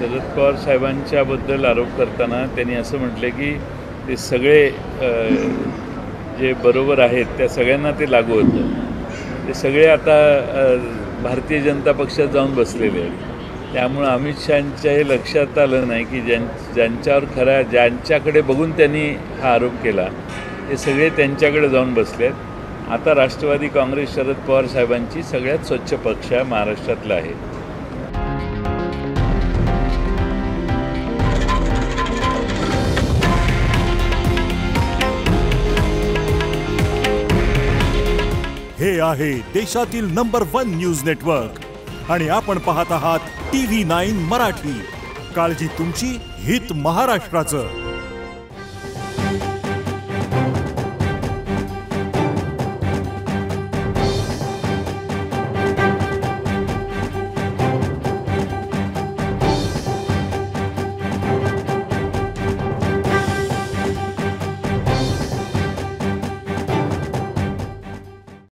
शरद पवार साहेबांच्याबद्दल आरोप करताना त्यांनी असं म्हटलं की ते सगळे जे बरोबर आहेत त्या सगळ्यांना ते लागू होतं. ते सगळे आता भारतीय जनता पक्षात जाऊन बसलेले आहेत. त्यामुळं अमित शहांच्या हे लक्षात आलं नाही की ज्यांच्यावर ज्यांच्याकडे बघून त्यांनी हा आरोप केला ते सगळे त्यांच्याकडे जाऊन बसले आहेत. आता राष्ट्रवादी काँग्रेस शरद पवार साहेबांची सगळ्यात स्वच्छ पक्ष महाराष्ट्रातला आहे. हे आहे देशातील नंबर 1 न्यूज नेटवर्क आणि आपण पाहत आहात TV9 मराठी. काळजी तुमची, हित महाराष्ट्राचं.